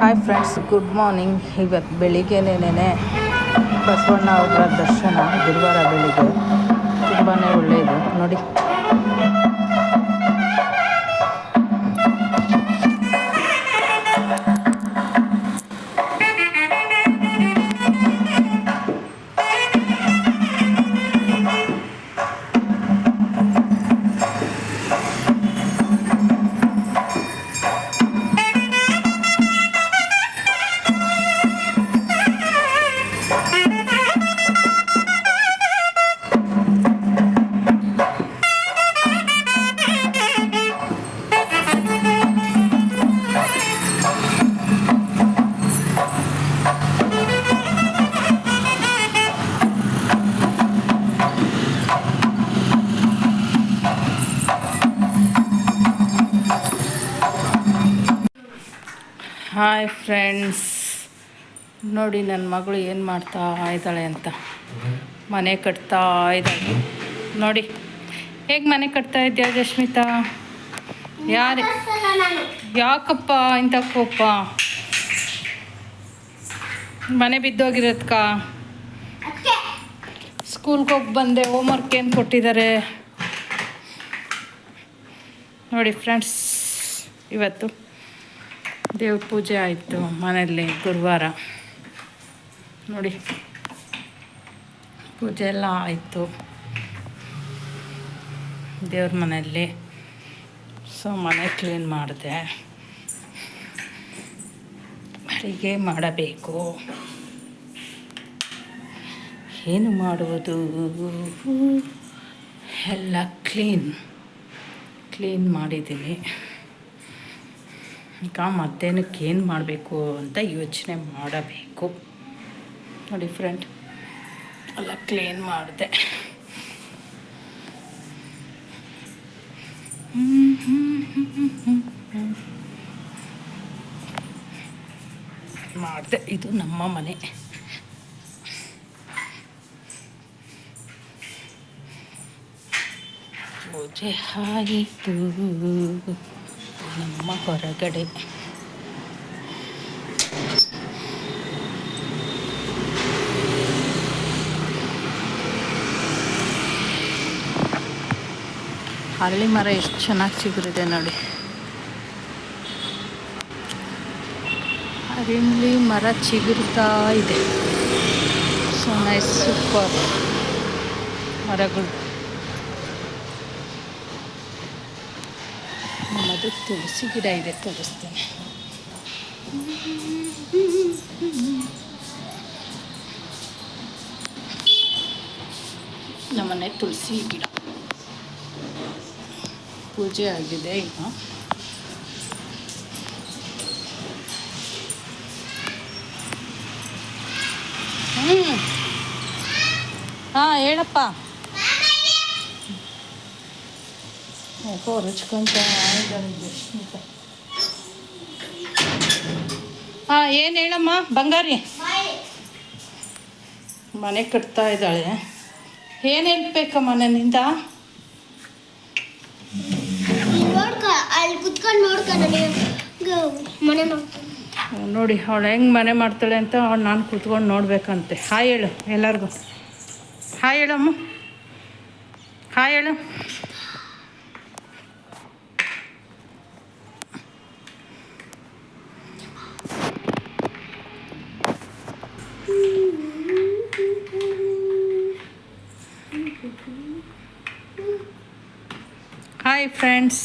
Hi friends, good morning. ಇವತ್ತು ಬೆಳಿಗ್ಗೆನೇ ಬಸವಣ್ಣ ಅವರ ದರ್ಶನ ಗುರುವಾರ ಬೆಳಿಗ್ಗೆ ತುಂಬಾ ಒಳ್ಳೆಯದು ನೋಡಿ. ಹಾಯ್ ಫ್ರೆಂಡ್ಸ್, ನೋಡಿ ನನ್ನ ಮಗಳು ಏನು ಮಾಡ್ತಾ ಇದ್ದಾಳೆ ಅಂತ. ಮನೆ ಕಟ್ತಾ ಇದ್ದಾಳೆ ನೋಡಿ. ಹೇಗೆ ಮನೆ ಕಟ್ತಾ ಇದ್ಯಾ ಜಸ್ಮಿತಾ? ಯಾಕಪ್ಪ ಇಂಥ ಕೋಪ? ಮನೆ ಬಿದ್ದೋಗಿರೋದ್ಕ? ಸ್ಕೂಲ್ಗೆ ಹೋಗಿ ಬಂದೆ, ಹೋಮ್ವರ್ಕ್ ಏನು ಕೊಟ್ಟಿದ್ದಾರೆ ನೋಡಿ ಫ್ರೆಂಡ್ಸ್. ಇವತ್ತು ದೇವ್ರ ಪೂಜೆ ಆಯಿತು ಮನೆಯಲ್ಲಿ, ಗುರುವಾರ ನೋಡಿ. ಪೂಜೆ ಎಲ್ಲ ಆಯಿತು ದೇವ್ರ ಮನೆಯಲ್ಲಿ. ಸೊ ಮನೆ ಕ್ಲೀನ್ ಮಾಡಿದೆ. ಅಡುಗೆ ಮಾಡಬೇಕು. ಏನು ಮಾಡುವುದು? ಎಲ್ಲ ಕ್ಲೀನ್ ಮಾಡಿದ್ದೀನಿ. ಈಗ ಮತ್ತೇನಕ್ಕೆ ಏನು ಮಾಡಬೇಕು ಅಂತ ಯೋಚನೆ ಮಾಡಬೇಕು ನೋಡಿ ಫ್ರೆಂಡ್. ಎಲ್ಲ ಕ್ಲೀನ್ ಮಾಡಿದೆ. ಇದು ನಮ್ಮ ಮನೆ. ಪೂಜೆ ಆಯಿತು ನಮ್ಮ ಹೊರಗಡೆ. ಹರಳಿ ಮರ ಎಷ್ಟು ಚೆನ್ನಾಗಿ ಚಿಗುರಿದೆ ನೋಡಿ. ಹರಳಿ ಮರ ಚಿಗುರ್ತಾ ಇದೆ. ಸೊ ನೈಸ್, ಸೂಪರ್ ಮರಗಳು. ನಮ್ಮದು ತುಳಸಿ ಗಿಡ ಇದೆ, ತೋರಿಸ್ತೇನೆ. ನಮ್ಮನೆ ತುಳಸಿ ಗಿಡ. ಪೂಜೆ ಆಗಿದೆ ಈಗ. ಹಾಂ ಹೇಳಪ್ಪ. ರುಚ್ಕೊಂತ ಜಸ್ಮಿತಾ. ಹಾಂ ಏನು ಹೇಳಮ್ಮ ಬಂಗಾರಿ? ಮನೆ ಕಟ್ತಾ ಇದ್ದಾಳೆ. ಏನು ಹೆಲ್ಪ್ ಬೇಕಮ್ಮ ನನ್ನಿಂದ? ನೋಡಿ ಅವಳು ಹೆಂಗೆ ಮನೆ ಮಾಡ್ತಾಳೆ ಅಂತ ಅವಳು ನಾನು ಕೂತ್ಕೊಂಡು ನೋಡ್ಬೇಕಂತೆ. ಹಾಯ್ ಹೇಳು ಎಲ್ಲರಿಗೂ. ಹಾಯ್ ಹೇಳಮ್ಮ. ಹಾಯ್ ಹೇಳು. Hi friends.